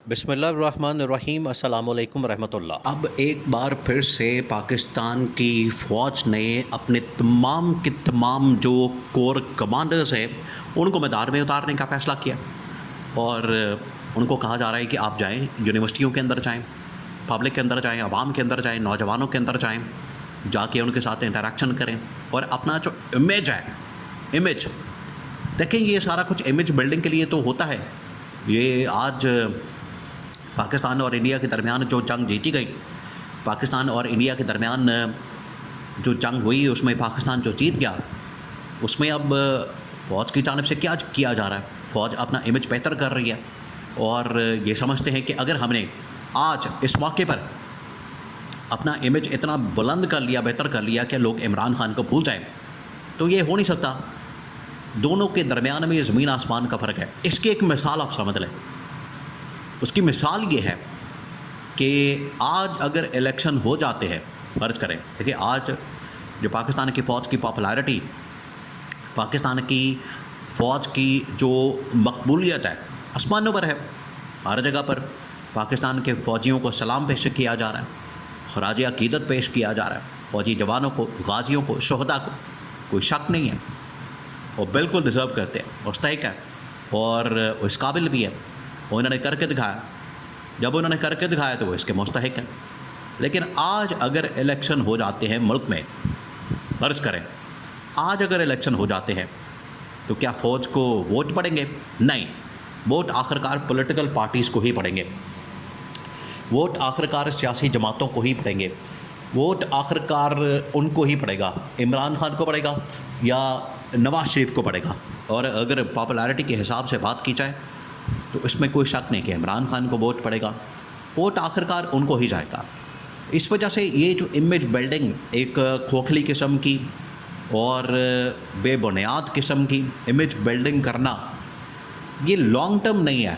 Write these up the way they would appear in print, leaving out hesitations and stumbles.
بسم اللہ الرحمن الرحیم، السلام علیکم ورحمۃ اللہ۔ اب ایک بار پھر سے پاکستان کی فوج نے اپنے تمام کے تمام جو کور کمانڈرز ہیں ان کو میدان میں اتارنے کا فیصلہ کیا، اور ان کو کہا جا رہا ہے کہ آپ جائیں، یونیورسٹیوں کے اندر جائیں، پبلک کے اندر جائیں، عوام کے اندر جائیں، نوجوانوں کے اندر جائیں، جا کے ان کے ساتھ انٹریکشن کریں، اور اپنا جو امیج ہے، امیج دیکھیں، یہ سارا کچھ امیج بلڈنگ کے لیے تو ہوتا ہے۔ یہ آج پاکستان اور انڈیا کے درمیان جو جنگ جیتی گئی، پاکستان اور انڈیا کے درمیان جو جنگ ہوئی، اس میں پاکستان جو جیت گیا، اس میں اب فوج کی جانب سے کیا کیا جا رہا ہے؟ فوج اپنا امیج بہتر کر رہی ہے، اور یہ سمجھتے ہیں کہ اگر ہم نے آج اس موقع پر اپنا امیج اتنا بلند کر لیا، بہتر کر لیا کہ لوگ عمران خان کو بھول جائیں، تو یہ ہو نہیں سکتا۔ دونوں کے درمیان میں زمین آسمان کا فرق ہے۔ اس کی ایک مثال آپ سمجھ لیں۔ اس کی مثال یہ ہے کہ آج اگر الیکشن ہو جاتے ہیں، فرض کریں، دیکھیں آج جو پاکستان کی فوج کی پاپولیرٹی، پاکستان کی فوج کی جو مقبولیت ہے، آسمانوں پر ہے۔ ہر جگہ پر پاکستان کے فوجیوں کو سلام پیش کیا جا رہا ہے، خراج عقیدت پیش کیا جا رہا ہے، فوجی جوانوں کو، غازیوں کو، شہداء کو، کوئی شک نہیں ہے، وہ بالکل ڈیزرو کرتے ہیں، مستحق ہے، اور اس قابل بھی ہے۔ وہ انہوں نے کر کے دکھایا، جب انہوں نے کر کے دکھایا تو وہ اس کے مستحق ہیں۔ لیکن آج اگر الیکشن ہو جاتے ہیں ملک میں، فرض کریں آج اگر الیکشن ہو جاتے ہیں، تو کیا فوج کو ووٹ پڑیں گے؟ نہیں، ووٹ آخرکار پولیٹیکل پارٹیز کو ہی پڑیں گے، ووٹ آخرکار سیاسی جماعتوں کو ہی پڑیں گے، ووٹ آخرکار ان کو ہی پڑے گا، عمران خان کو پڑے گا یا نواز شریف کو پڑے گا۔ اور اگر پاپولیرٹی کے حساب سے بات کی جائے تو اس میں کوئی شک نہیں کہ عمران خان کو ووٹ پڑے گا، ووٹ آخرکار ان کو ہی جائے گا۔ اس وجہ سے یہ جو امیج بلڈنگ ایک کھوکھلی قسم کی اور بے بنیاد قسم کی امیج بلڈنگ کرنا، یہ لانگ ٹرم نہیں ہے۔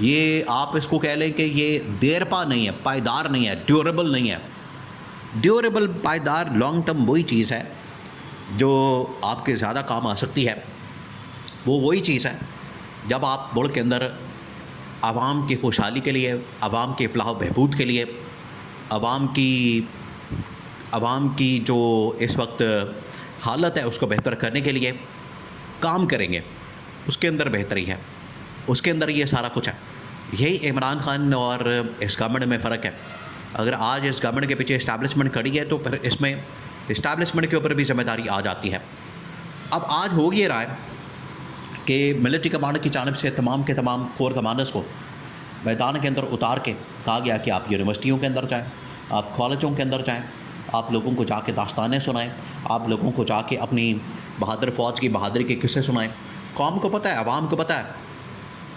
یہ آپ اس کو کہہ لیں کہ یہ دیر پا نہیں ہے، پائیدار نہیں ہے، ڈیوریبل نہیں ہے۔ ڈیوریبل، پائیدار، لانگ ٹرم وہی چیز ہے جو آپ کے زیادہ کام آ سکتی ہے۔ وہ وہی چیز ہے جب آپ ملک کے اندر عوام کی خوشحالی کے لیے، عوام کے فلاح و بہبود کے لیے، عوام کی جو اس وقت حالت ہے اس کو بہتر کرنے کے لیے کام کریں گے، اس کے اندر بہتری ہے، اس کے اندر یہ سارا کچھ ہے۔ یہی عمران خان اور اس گورنمنٹ میں فرق ہے۔ اگر آج اس گورنمنٹ کے پیچھے اسٹیبلشمنٹ کھڑی ہے تو پھر اس میں اسٹیبلشمنٹ کے اوپر بھی ذمہ داری آ جاتی ہے۔ اب آج ہو یہ رہا ہے کہ ملٹری کمانڈ کی جانب سے تمام کے تمام کور کمانڈرز کو میدان کے اندر اتار کے کہا گیا کہ آپ یونیورسٹیوں کے اندر جائیں، آپ کالجوں کے اندر جائیں، آپ لوگوں کو جا کے داستانیں سنائیں، آپ لوگوں کو جا کے اپنی بہادر فوج کی بہادری کے قصے سنائیں۔ قوم کو پتہ ہے، عوام کو پتہ ہے،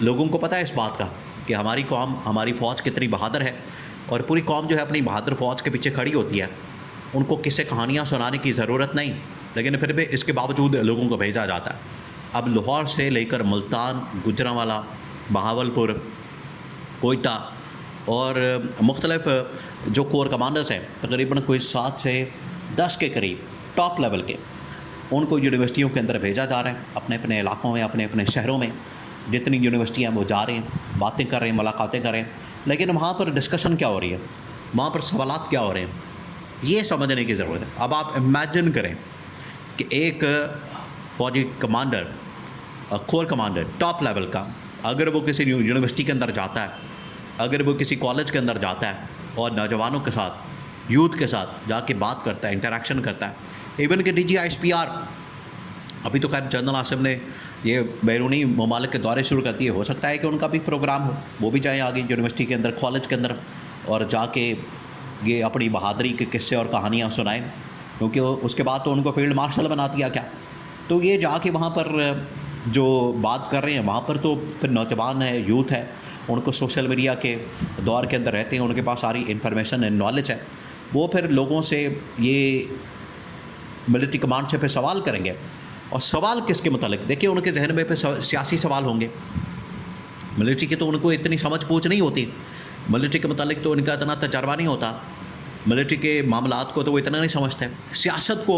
لوگوں کو پتہ ہے اس بات کا کہ ہماری قوم، ہماری فوج کتنی بہادر ہے، اور پوری قوم جو ہے اپنی بہادر فوج کے پیچھے کھڑی ہوتی ہے۔ ان کو قصے کہانیاں سنانے کی ضرورت نہیں، لیکن پھر بھی اس کے باوجود لوگوں کو بھیجا جاتا ہے۔ اب لاہور سے لے کر ملتان، گوجرانوالہ، بہاولپور، کوئٹہ اور مختلف جو کور کمانڈرز ہیں، تقریباً کوئی 7 سے 10 کے قریب ٹاپ لیول کے، ان کو یونیورسٹیوں کے اندر بھیجا جا رہا ہے، اپنے اپنے علاقوں میں، اپنے اپنے شہروں میں جتنی یونیورسٹیاں ہیں وہ جا رہے ہیں، باتیں کر رہے ہیں، ملاقاتیں کر رہے ہیں، لیکن وہاں پر ڈسکشن کیا ہو رہی ہے، وہاں پر سوالات کیا ہو رہے ہیں، یہ سمجھنے کی ضرورت ہے۔ اب آپ امیجن کریں کہ ایک فوجی commander, corps commander top level کا، اگر وہ کسی یونیورسٹی کے اندر جاتا ہے، اگر وہ کسی کالج کے اندر جاتا ہے اور نوجوانوں کے ساتھ، یوتھ کے ساتھ جا کے بات کرتا ہے، انٹریکشن کرتا ہے، ایون کہ DGISPR، ابھی تو خیر جنرل عاصم نے یہ بیرونی ممالک کے دورے شروع کر دیے، ہو سکتا ہے کہ ان کا بھی پروگرام ہو، وہ بھی جائیں آگے یونیورسٹی کے اندر، کالج کے اندر، اور جا کے یہ اپنی بہادری کے قصے اور کہانیاں سنائیں، کیونکہ اس کے بعد تو ان کو فیلڈ مارشل بنا دیا کیا۔ تو یہ جا کے وہاں پر جو بات کر رہے ہیں، وہاں پر تو پھر نوجوان ہے، یوتھ ہے، ان کو سوشل میڈیا کے دور کے اندر رہتے ہیں، ان کے پاس ساری انفارمیشن اینڈ نالج ہے، وہ پھر لوگوں سے یہ ملٹری کمانڈ سے پھر سوال کریں گے۔ اور سوال کس کے متعلق؟ دیکھیں ان کے ذہن میں پھر سیاسی سوال ہوں گے۔ ملٹری کی تو ان کو اتنی سمجھ پوچھ نہیں ہوتی، ملٹری کے متعلق تو ان کا اتنا تجربہ نہیں ہوتا، ملٹری کے معاملات کو تو وہ اتنا نہیں سمجھتے، سیاست کو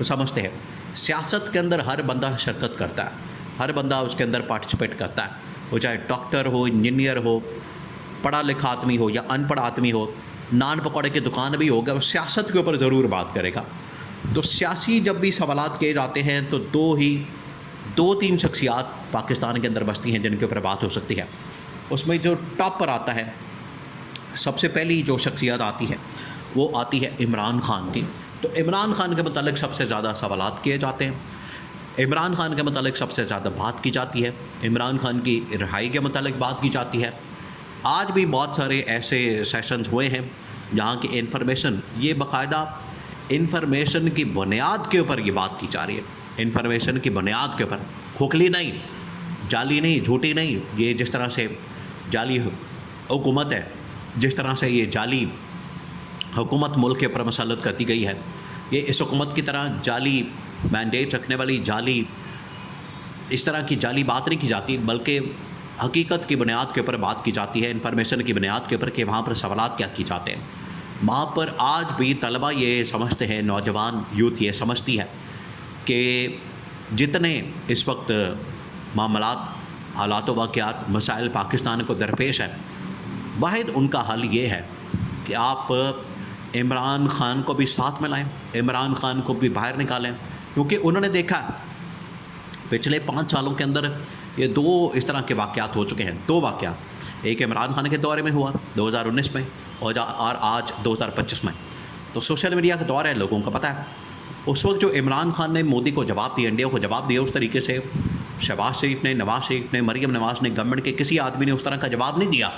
سمجھتے ہیں۔ سیاست کے اندر ہر بندہ شرکت کرتا ہے، ہر بندہ اس کے اندر پارٹیسپیٹ کرتا ہے، وہ چاہے ڈاکٹر ہو، انجینئر ہو، پڑھا لکھا آدمی ہو یا ان پڑھ آدمی ہو، نان پکوڑے کی دکان بھی ہوگا، وہ سیاست کے اوپر ضرور بات کرے گا۔ تو سیاسی جب بھی سوالات کیے جاتے ہیں تو دو تین شخصیات پاکستان کے اندر بستی ہیں جن کے اوپر بات ہو سکتی ہے۔ اس میں جو ٹاپ پر آتا ہے، سب سے پہلی جو شخصیت آتی ہے وہ آتی ہے عمران خان کی۔ تو عمران خان کے متعلق سب سے زیادہ سوالات کیے جاتے ہیں، عمران خان کے متعلق سب سے زیادہ بات کی جاتی ہے، عمران خان کی رہائی کے متعلق بات کی جاتی ہے۔ آج بھی بہت سارے ایسے سیشنز ہوئے ہیں جہاں کی انفارمیشن، یہ باقاعدہ انفارمیشن کی بنیاد کے اوپر یہ بات کی جا رہی ہے، انفارمیشن کی بنیاد کے اوپر، کھوکھلی نہیں، جعلی نہیں، جھوٹی نہیں۔ یہ جس طرح سے جعلی حکومت ہے، جس طرح سے یہ جعلی حکومت ملک کے اوپر مسلط کرتی گئی ہے، یہ اس حکومت کی طرح جعلی مینڈیٹ رکھنے والی جعلی، اس طرح کی جعلی بات نہیں کی جاتی، بلکہ حقیقت کی بنیاد کے اوپر بات کی جاتی ہے، انفارمیشن کی بنیاد کے اوپر کہ وہاں پر سوالات کیا کی جاتے ہیں۔ وہاں پر آج بھی طلبہ یہ سمجھتے ہیں، نوجوان یوتھ یہ سمجھتی ہے کہ جتنے اس وقت معاملات، حالات و واقعات، مسائل پاکستان کو درپیش ہیں، واحد ان کا حل یہ ہے کہ آپ عمران خان کو بھی ساتھ میں لائیں، عمران خان کو بھی باہر نکالیں، کیونکہ انہوں نے دیکھا پچھلے 5 سالوں کے اندر یہ 2 اس طرح کے واقعات ہو چکے ہیں، 2 واقعات، ایک عمران خان کے دورے میں ہوا 2019 میں اور آج 2025 میں۔ تو سوشل میڈیا کا دور ہے، لوگوں کا پتہ ہے اس وقت جو عمران خان نے مودی کو جواب دیا، انڈیا کو جواب دیا، اس طریقے سے شہباز شریف نے، نواز شریف نے، مریم نواز نے، گورنمنٹ کے کسی آدمی نے اس طرح کا جواب نہیں دیا۔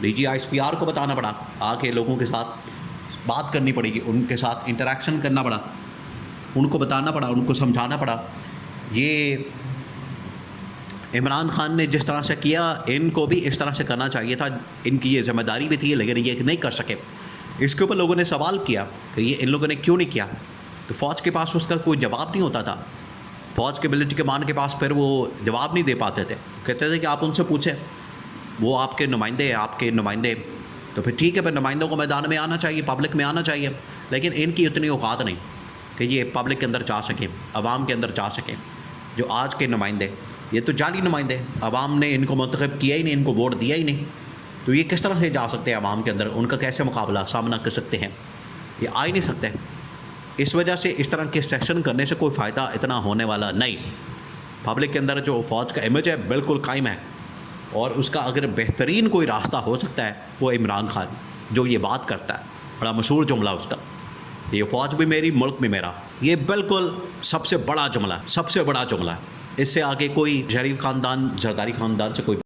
DGISPR کو بتانا پڑا، آ کے لوگوں کے ساتھ بات کرنی پڑے گی، ان کے ساتھ انٹریکشن کرنا پڑا، ان کو بتانا پڑا، ان کو سمجھانا پڑا۔ یہ عمران خان نے جس طرح سے کیا، ان کو بھی اس طرح سے کرنا چاہیے تھا، ان کی یہ ذمہ داری بھی تھی، لیکن یہ نہیں کر سکے۔ اس کے اوپر لوگوں نے سوال کیا کہ یہ ان لوگوں نے کیوں نہیں کیا، تو فوج کے پاس اس کا کوئی جواب نہیں ہوتا تھا، فوج کے ملٹری کمان کے پاس پھر وہ جواب نہیں دے پاتے تھے، کہتے تھے کہ آپ ان سے پوچھیں، وہ آپ کے نمائندے ہیں، آپ کے نمائندے، تو پھر ٹھیک ہے، پھر نمائندوں کو میدان میں آنا چاہیے، پبلک میں آنا چاہیے، لیکن ان کی اتنی اوقات نہیں کہ یہ پبلک کے اندر جا سکیں، عوام کے اندر جا سکیں۔ جو آج کے نمائندے، یہ تو جعلی نمائندے، عوام نے ان کو منتخب کیا ہی نہیں، ان کو ووٹ دیا ہی نہیں، تو یہ کس طرح سے جا سکتے ہیں عوام کے اندر، ان کا کیسے مقابلہ سامنا کر سکتے ہیں، یہ آ ہی نہیں سکتے۔ اس وجہ سے اس طرح کے سیشن کرنے سے کوئی فائدہ اتنا ہونے والا نہیں۔ پبلک کے اندر جو فوج کا امیج ہے بالکل قائم ہے، اور اس کا اگر بہترین کوئی راستہ ہو سکتا ہے وہ عمران خان جو یہ بات کرتا ہے، بڑا مشہور جملہ اس کا، یہ فوج بھی میری، ملک بھی میرا، یہ بالکل سب سے بڑا جملہ ہے، سب سے بڑا جملہ ہے۔ اس سے آگے کوئی شریف خاندان، زرداری خاندان سے کوئی